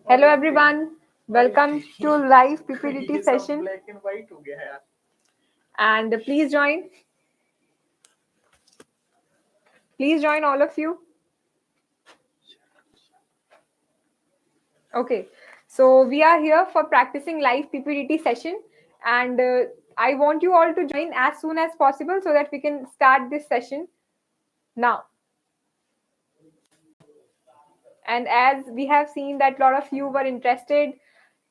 Hello everyone, welcome to live PPDT session. And please join all of you. Okay, so we are here for practicing live PPDT session, and I want you all to join as soon as possible so that we can start this session now. And as we have seen that a lot of you were interested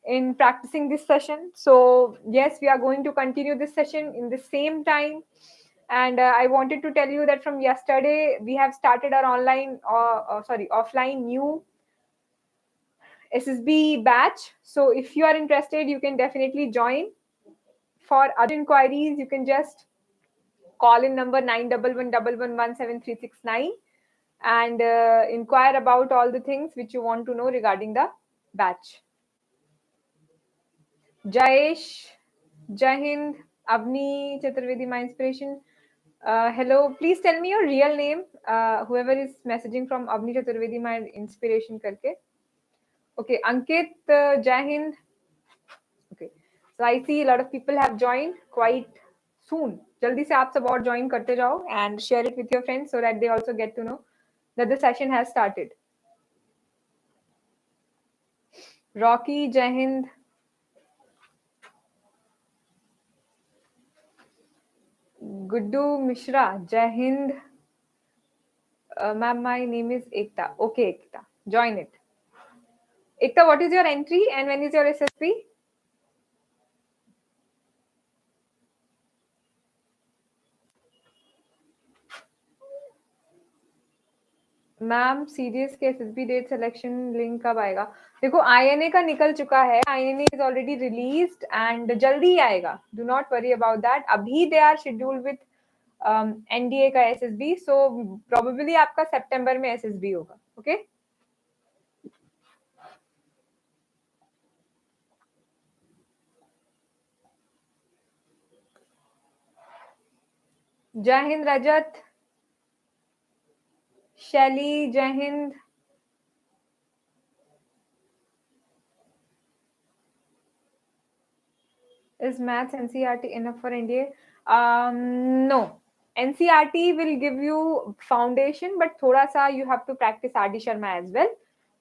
in practicing this session, so yes, we are going to continue this session in the same time. And I wanted to tell you that from yesterday we have started our offline new SSB batch. So if you are interested, you can definitely join. For other inquiries, you can just call in number 9111173669 and inquire about all the things which you want to know regarding the batch. Jayesh, Jai Hind, Avni Chaturvedi, my inspiration. Hello, please tell me your real name. Whoever is messaging from Avni Chaturvedi, my inspiration karke. Okay, Ankit, Jai Hind. Okay, so I see a lot of people have joined quite soon. Jaldi se aap sab aur join karte jao and share it with your friends so that they also get to know that the session has started. Rocky, Jai Hind. Guddu Mishra, Jai Hind. Ma'am, my name is Ekta. Okay, Ekta, join it. Ekta, what is your entry and when is your SSB? Ma'am CDS के SSB date selection link कब आएगा? देखो INA का निकल चुका है, INA is already released and जल्दी ही आएगा. Do not worry about that. अभी they are scheduled with NDA का एसएसबी, सो प्रोबेबली आपका सितंबर में एसएसबी होगा. ओके जय हिंद रजत, शैली, जय Hind. Is maths NCRT enough for NDA? No. NCRT will give you foundation, but thoda sa you have to practice RD Sharma as well.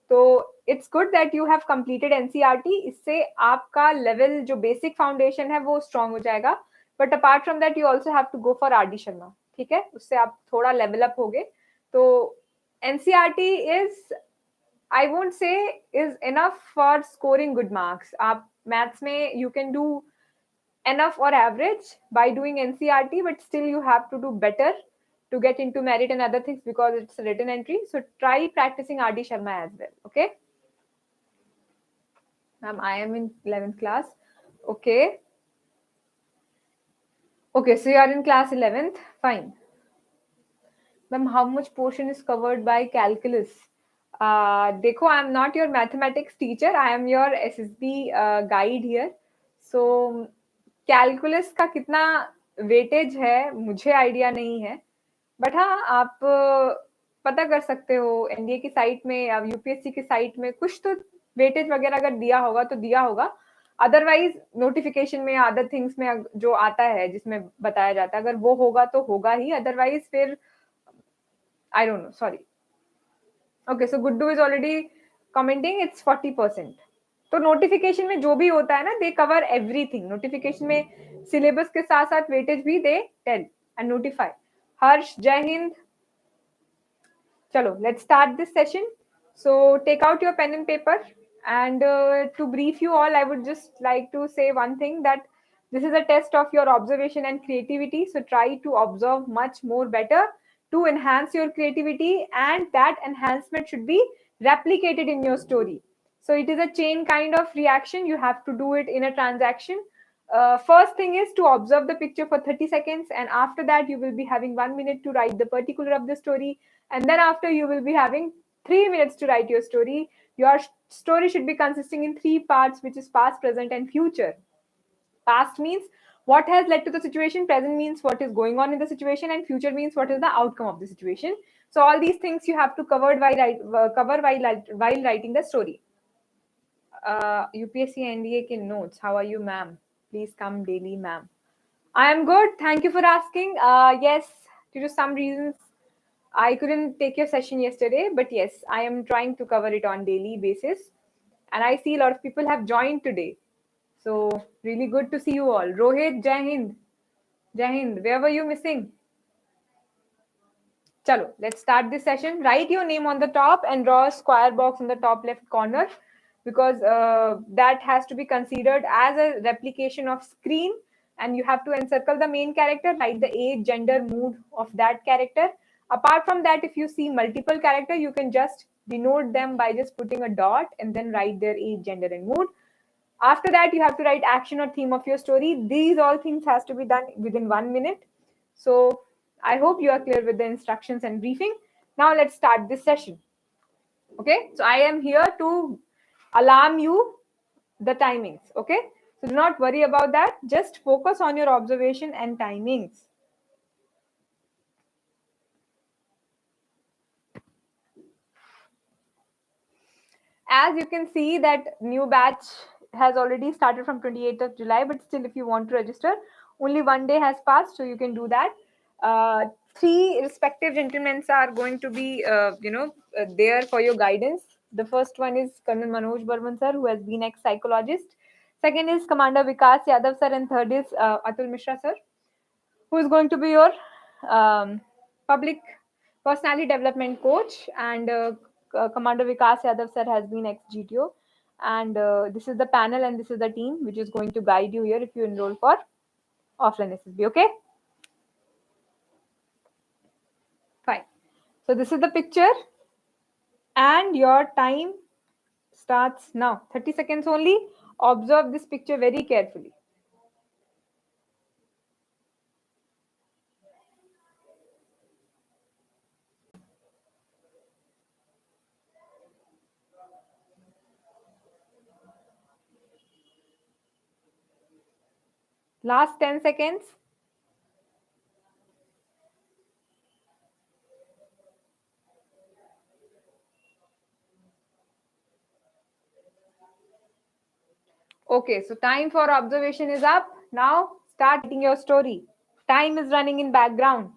So it's good that you have completed NCRT. इससे आपका level जो basic foundation है वो strong हो जाएगा. But apart from that, you also have to go for RD Sharma. ठीक है? उससे आप थोड़ा level up होगे. तो NCRT is, I won't say is enough for scoring good marks. आप maths में you can do enough or average by doing NCRT, but still you have to do better to get into merit and other things because it's a written entry. So try practicing RD Sharma as well. Okay. I am in 11th class. Okay. Okay, so you are in class 11th. Fine. Ma'am, how much portion is covered by calculus? Dekho, I am not your mathematics teacher. I am your SSB guide here. So calculus का कितना weightage है मुझे idea नहीं है, but हाँ आप पता कर सकते हो एनडीए की साइट में या यूपीएससी की साइट में कुछ तो वेटेज वगैरह अगर दिया होगा तो दिया होगा. अदरवाइज नोटिफिकेशन में या अदर थिंग्स में जो आता है जिसमें बताया जाता है अगर वो होगा तो होगा ही, अदरवाइज फिर I don't know, sorry. Okay, so Guddu is already commenting it's 40%. तो नोटिफिकेशन में जो भी होता है ना, दे कवर एवरीथिंग. नोटिफिकेशन में सिलेबस के साथ साथ वेटेज भी they tell and notify. Harsh, जय हिंद. चलो, let's start this session. So take out your pen and paper and to brief you all, I would just like to say one thing, that this is a test of your observation and creativity. So try to observe much more better to enhance your creativity, and that enhancement should be replicated in your story. So it is a chain kind of reaction. You have to do it in a transaction. First thing is to observe the picture for 30 seconds, and after that you will be having 1 minute to write the particular of the story, and then after you will be having 3 minutes to write your story. Your story should be consisting in 3 parts, which is past, present, and future. Past means what has led to the situation, present means what is going on in the situation, and future means what is the outcome of the situation. So all these things you have to cover while writing the story. UPSC NDA के notes. How are you, ma'am? Please come daily, ma'am. I am good. Thank you for asking. Yes, due to some reasons, I couldn't take your session yesterday, but yes, I am trying to cover it on daily basis. And I see a lot of people have joined today. So really good to see you all. Rohit, Jai Hind. Jai Hind. Where were you missing? Chalo, let's start this session. Write your name on the top and draw a square box in the top left corner because that has to be considered as a replication of screen, and you have to encircle the main character, write the age, gender, mood of that character. Apart from that, if you see multiple character, you can just denote them by just putting a dot and then write their age, gender, and mood. After that, you have to write action or theme of your story. These all things has to be done within 1 minute. So I hope you are clear with the instructions and briefing. Now let's start this session. Okay, so I am here to alarm you the timings. Okay, so do not worry about that. Just focus on your observation and timings. As you can see that new batch has already started from 28th of July, but still if you want to register, only 1 day has passed, so you can do that. Three respective gentlemen are going to be, there for your guidance. The first one is Colonel Manoj Burman sir, who has been ex-psychologist. Second is Commander Vikas Yadav sir, and third is Atul Mishra sir, who is going to be your public personality development coach. And Commander Vikas Yadav sir has been ex-GTO. And this is the panel and this is the team which is going to guide you here if you enroll for offline SSB. Okay? Fine. So this is the picture and your time starts now. 30 seconds only. Observe this picture very carefully. Last 10 seconds. Okay, so time for observation is up. Now start writing your story. Time is running in background.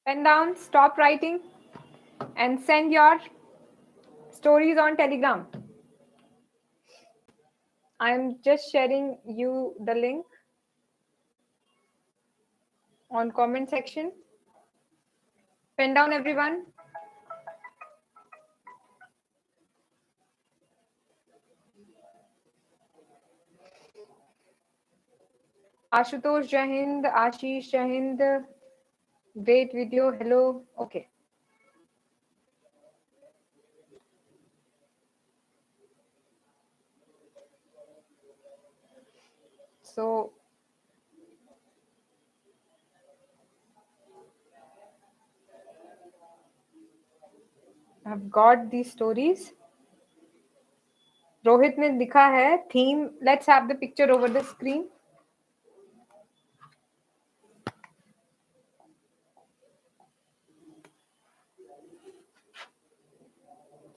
Pen down, stop writing, and send your stories on Telegram. I'm just sharing you the link on comment section. Pen down, everyone. Ashutosh Jahind, Ashish Jahind. Wait, video. Hello. Okay. So I've got these stories. Rohit ने लिखा है theme. Let's have the picture over the screen.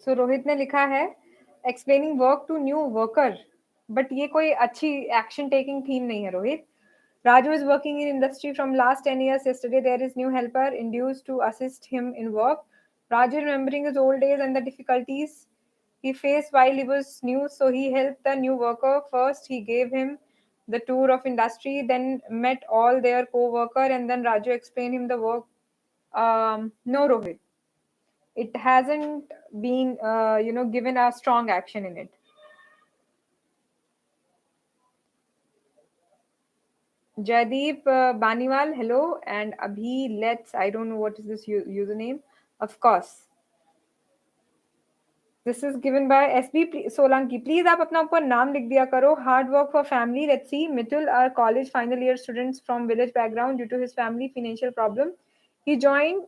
So Rohit ने लिखा है explaining work to new worker. But ये कोई अच्छी action taking theme नहीं है Rohit. Raju is working in industry from last 10 years. Yesterday there is new helper induced to assist him in work. Raju remembering his old days and the difficulties he faced while he was new, so he helped the new worker. First, he gave him the tour of industry, then met all their co-worker, and then Raju explained him the work. No, Rohit, it hasn't been, given a strong action in it. Jaideep Baniwal, hello, and Abhi, let's. I don't know what is this username. Of course, this is given by SB Solanki. Please आप अपना ऊपर नाम लिख दिया करो. Hard work for family. Let's see. Mitul, our college final year students from village background, due to his family financial problem, he joined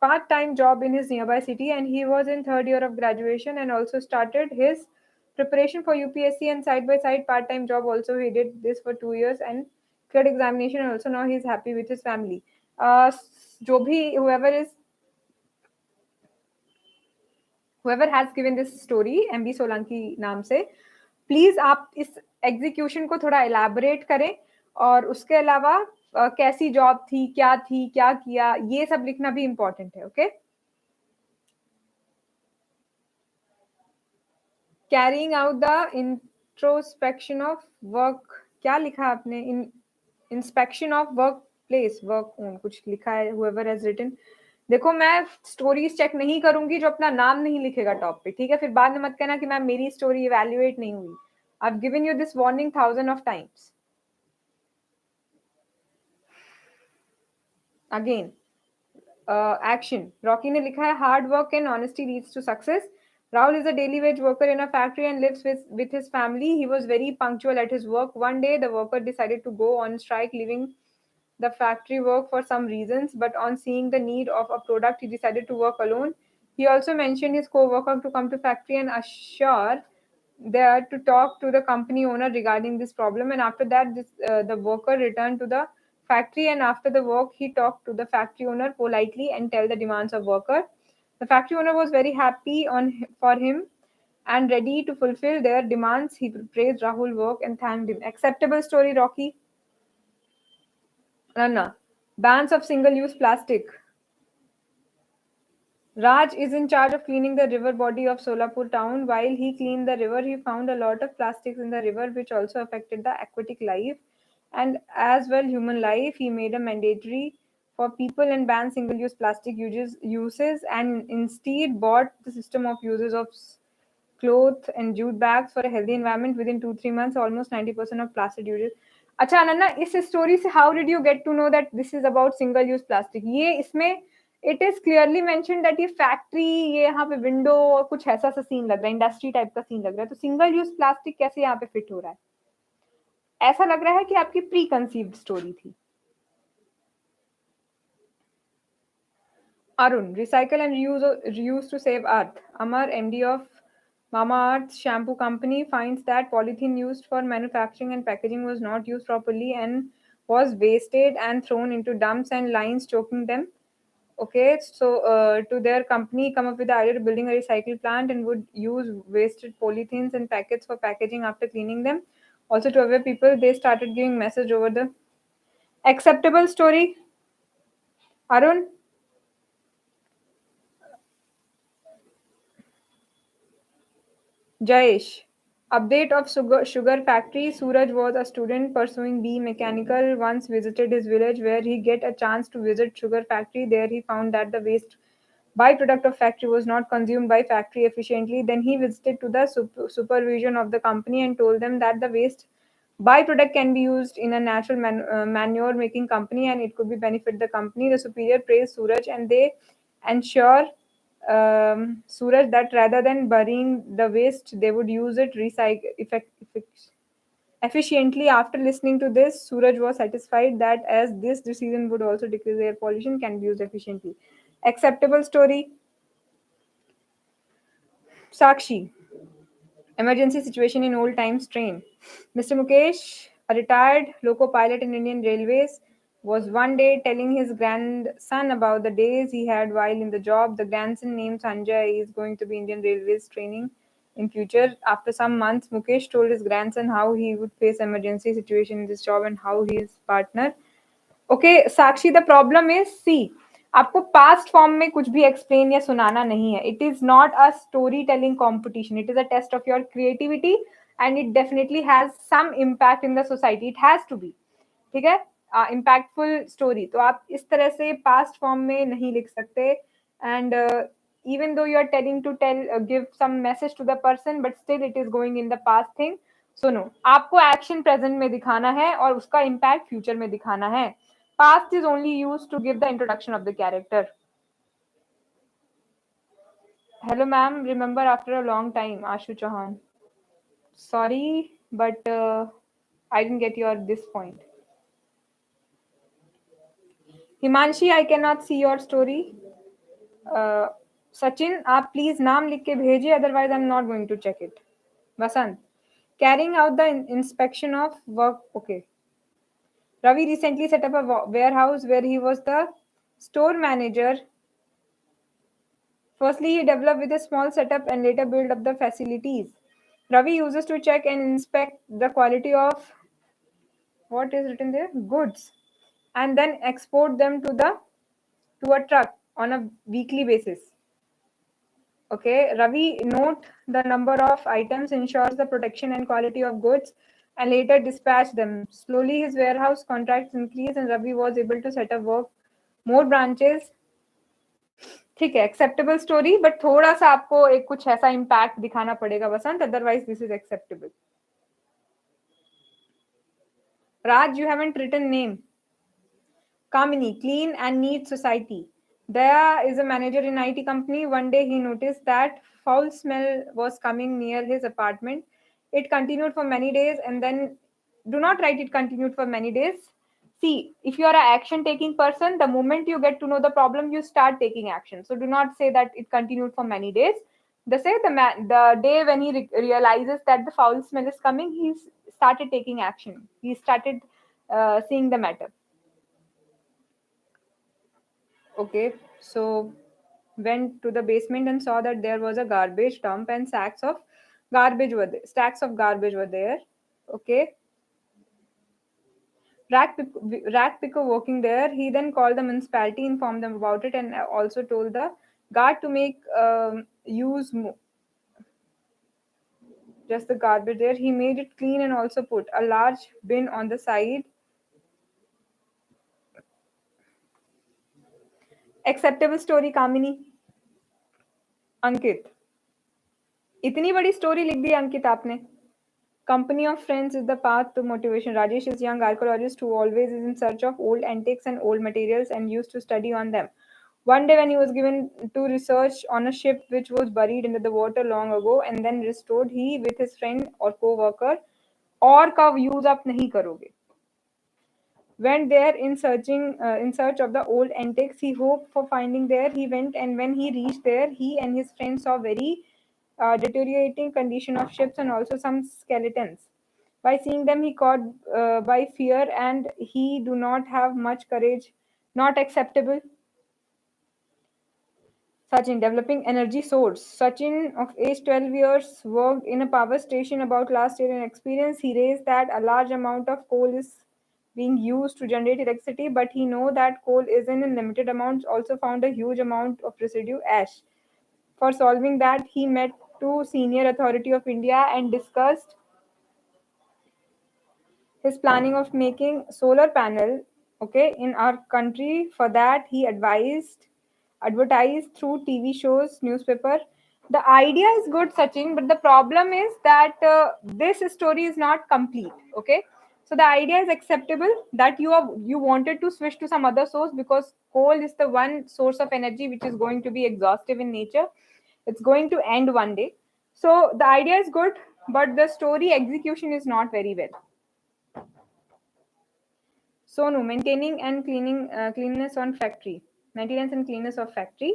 part-time job in his nearby city, and he was in third year of graduation and also started his preparation for UPSC, and side by side part-time job also. He did this for 2 years and cleared examination, and also now he's happy with his family. जो भी whoever has given this story MB Solanki नाम से, please आप इस execution को थोड़ा elaborate करें, और उसके अलावा कैसी जॉब थी, क्या किया, ये सब लिखना भी इंपॉर्टेंट है. Okay. Carrying out the introspection of work. क्या लिखा आपने? Inspection of work place, work own, कुछ लिखा है. whoever has written. देखो, मैं स्टोरीज चेक नहीं करूंगी जो अपना नाम नहीं लिखेगा टॉप पे, ठीक है? फिर बाद में मत कहना कि मैम मेरी स्टोरी इवैल्यूएट नहीं हुई. I've given you this warning thousands of times. Again, action. Rocky ने लिखा है hard work and honesty leads to success. Rahul is a daily wage worker in a factory and lives with his family. He was very punctual at his work. One day, the worker decided to go on strike, leaving the factory work for some reasons. But on seeing the need of a product, he decided to work alone. He also mentioned his co-worker to come to factory and assure there to talk to the company owner regarding this problem. And after that, the worker returned to the factory, and after the work he talked to the factory owner politely and tell the demands of worker. The factory owner was very happy for him and ready to fulfill their demands. He praised Rahul work and thanked him. Acceptable story, Rocky. Anna, bans of single use plastic. Raj is in charge of cleaning the river body of Solapur town. While he cleaned the river, he found a lot of plastics in the river, which also affected the aquatic life and as well human life. He made a mandatory for people and banned single-use plastic uses, and instead bought the system of uses of cloth and jute bags for a healthy environment. Within 2-3 months, almost 90% of plastic uses. अच्छा अनन्ना, इस story से how did you get to know that this is about single use plastic? ये इसमें it is clearly mention that ये factory, ये यहाँ पे window और कुछ ऐसा सा सीन लग रहा है, इंडस्ट्री टाइप का सीन लग रहा है. तो सिंगल यूज प्लास्टिक कैसे यहाँ पे फिट हो रहा है? ऐसा लग रहा है कि आपकी प्री कंसीव्ड स्टोरी थी. Arun, recycle and reuse to save earth. Amar, MD of Mamaearth Shampoo Company, finds that polythene used for manufacturing and packaging was not used properly and was wasted and thrown into dumps and lines, choking them. Okay, so to their company, come up with the idea of building a recycle plant and would use wasted polythenes and packets for packaging after cleaning them. Also, to aware people, they started giving message over the acceptable story. Arun, Jayesh. Update of sugar factory. Suraj was a student pursuing B mechanical. Once visited his village where he get a chance to visit sugar factory. There he found that the waste byproduct of factory was not consumed by factory efficiently. Then he visited to the supervision of the company and told them that the waste byproduct can be used in a natural manure making company and it could be benefit the company. The superior praised Suraj and they ensure Suraj that rather than burying the waste, they would use it efficiently. After listening to this, Suraj was satisfied that as this decision would also decrease air pollution can be used efficiently. Acceptable story. Sakshi. Emergency situation in old times train. Mr. Mukesh, a retired loco pilot in Indian Railways, was one day telling his grandson about the days he had while in the job. The grandson named Sanjay is going to be Indian Railways training in future. After some months, Mukesh told his grandson how he would face emergency situation in this job and how his partner. Okay Sakshi the problem is see आपको past form में कुछ भी explain या सुनाना नहीं है it is not a story telling competition it is a test of your creativity and it definitely has some impact in the society it has to be ठीक है इम्पैक्टफुल स्टोरी तो आप इस तरह से पास्ट फॉर्म में नहीं लिख सकते and even though you are telling to tell give some message to the person but still it is going in the past thing सुनो आपको एक्शन प्रेजेंट में दिखाना है और उसका इम्पैक्ट फ्यूचर में दिखाना है past is only used to give the introduction of the character. Hello, ma'am. Remember after a long time, Ashu Chauhan. Sorry, but I didn't get your this point. Himanshi, I cannot see your story. Sachin, आप please नाम लिख के भेजिए, otherwise I'm not going to check it. Vasant, carrying out the inspection of work. Okay. Ravi recently set up a warehouse where he was the store manager. Firstly, he developed with a small setup and later built up the facilities. Ravi uses to check and inspect the quality of what is written there goods and then export them to a truck on a weekly basis. Okay, Ravi note the number of items, ensures the protection and quality of goods, and later dispatch them. Slowly, his warehouse contracts increased, and Ravi was able to set up work more branches. ठीक है acceptable story but थोड़ा सा आपको एक कुछ ऐसा impact दिखाना पड़ेगा Basant otherwise this is acceptable Raj you haven't written name Kamini, clean and neat society. Daya is a manager in IT company. One day he noticed that foul smell was coming near his apartment. It continued for many days and then do not write it continued for many days. See, if you are an action taking person, the moment you get to know the problem, you start taking action. So do not say that it continued for many days. The day when he realizes that the foul smell is coming, he started taking action. He started seeing the matter. Okay, so went to the basement and saw that there was a garbage dump and stacks of garbage were there. Okay, rack picker working there. He then called the municipality, informed them about it, and also told the guard to make use just the garbage there. He made it clean and also put a large bin on the side. Acceptable story, Kamini. अंकित इतनी बड़ी story लिख दी अंकित आपने Company of friends is the path to motivation. Rajesh is a young archaeologist who always is in search of old antiques and old materials and used to study on them. One day, when he was given to research on a ship which was buried under the water long ago and then restored, he with his friend or co-worker और का use up नहीं करोगे. Went there in search of the old antiques. He hoped for finding there. He went, and when he reached there, he and his friends saw very deteriorating condition of ships and also some skeletons. By seeing them, he caught by fear, and he do not have much courage. Not acceptable. Sachin, developing energy source. Sachin, of age 12 years, worked in a power station about last year in experience. He raised that a large amount of coal is being used to generate electricity, but he know that coal is in limited amounts. Also found a huge amount of residue ash. For solving that, he met to senior authority of India and discussed his planning of making solar panel, okay, in our country. For that he advertised through TV shows, newspaper. The idea is good, Sachin, but the problem is that this story is not complete, okay. So the idea is acceptable that you wanted to switch to some other source, because coal is the one source of energy which is going to be exhaustive in nature. It's going to end one day. So the idea is good, but the story execution is not very well. Sonu, maintaining and cleanliness on factory. Maintenance and cleanliness of factory.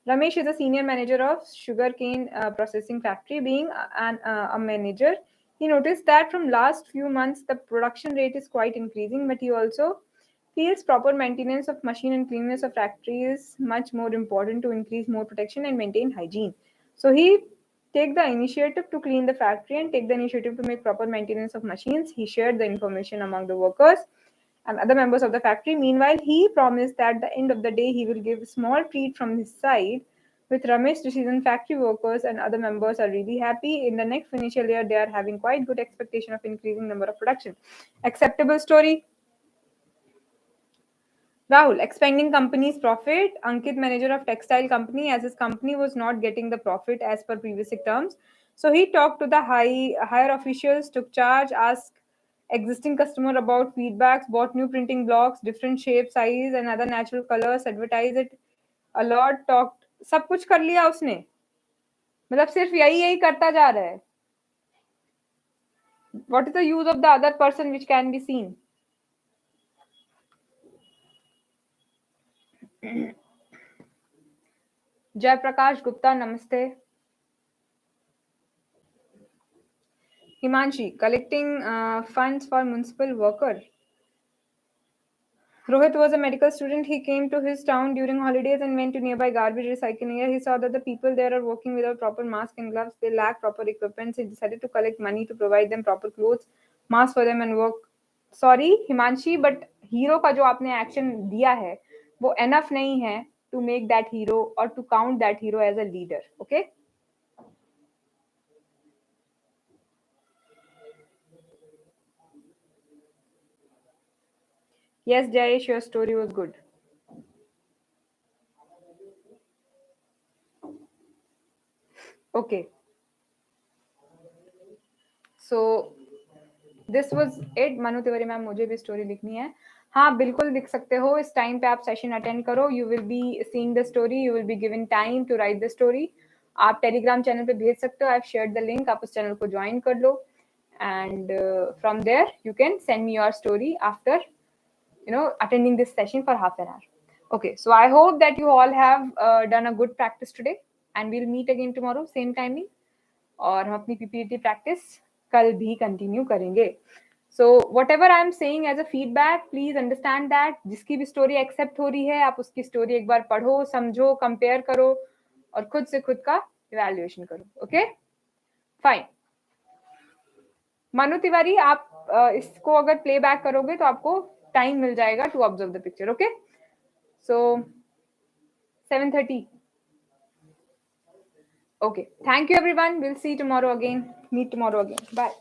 Ramesh is a senior manager of sugarcane processing factory. Being a manager, he noticed that from last few months the production rate is quite increasing, but he also feels proper maintenance of machine and cleanliness of factory is much more important to increase more protection and maintain hygiene. So he take the initiative to clean the factory and take the initiative to make proper maintenance of machines. He shared the information among the workers and other members of the factory. Meanwhile, he promised that at the end of the day he will give a small treat from his side. With Ramesh's decision, factory workers and other members are really happy. In the next financial year, they are having quite good expectation of increasing number of production. Acceptable story. Rahul, expanding company's profit. Ankit, manager of textile company, as his company was not getting the profit as per previous terms. So he talked to the higher officials, took charge, asked existing customer about feedbacks, bought new printing blocks, different shape, size, and other natural colors, advertised it a lot, talked. सब कुछ कर लिया उसने, मतलब सिर्फ यही यही करता जा रहा है. What is the use of the other person which can be seen? Jaiprakash Gupta, namaste. Himanshi, collecting funds for municipal worker. Rohit was a medical student. He came to his town during holidays and went to nearby garbage recycling area. He saw that the people there are working without proper mask and gloves. They lack proper equipment. So he decided to collect money to provide them proper clothes, mask for them and work. Sorry, Himanshi, but hero का जो आपने action दिया है, वो enough नहीं है to make that hero or to count that hero as a leader. Okay? Yes, Jayesh, your story was good. Okay. So this was it. Manu Tiwari ma'am, मुझे भी स्टोरी लिखनी है. हाँ, बिल्कुल लिख सकते हो. इस टाइम पे आप सेशन अटेंड करो. You will be seeing the story. You will be given time to write the story. आप टेलीग्राम चैनल पे भेज सकते हो. I have shared the link. आप उस चैनल को ज्वाइन कर लो and from there you can send me your story after attending this session for half an hour. Okay, so I hope that you all have done a good practice today and we'll meet again tomorrow same timing. और हम अपनी PPT practice कल भी continue करेंगे. So whatever I am saying as a feedback, please understand that जिसकी भी story accept हो रही है, आप उसकी स्टोरी एक बार पढ़ो, समझो, कंपेयर करो और खुद से खुद का इवैल्यूएशन करो. Okay, fine. मनु तिवारी, आप इसको अगर प्ले बैक करोगे तो आपको टाइम मिल जाएगा to observe the picture. Okay, so 7:30. Okay. Thank you, everyone. We'll see you tomorrow again. Meet tomorrow again. Bye.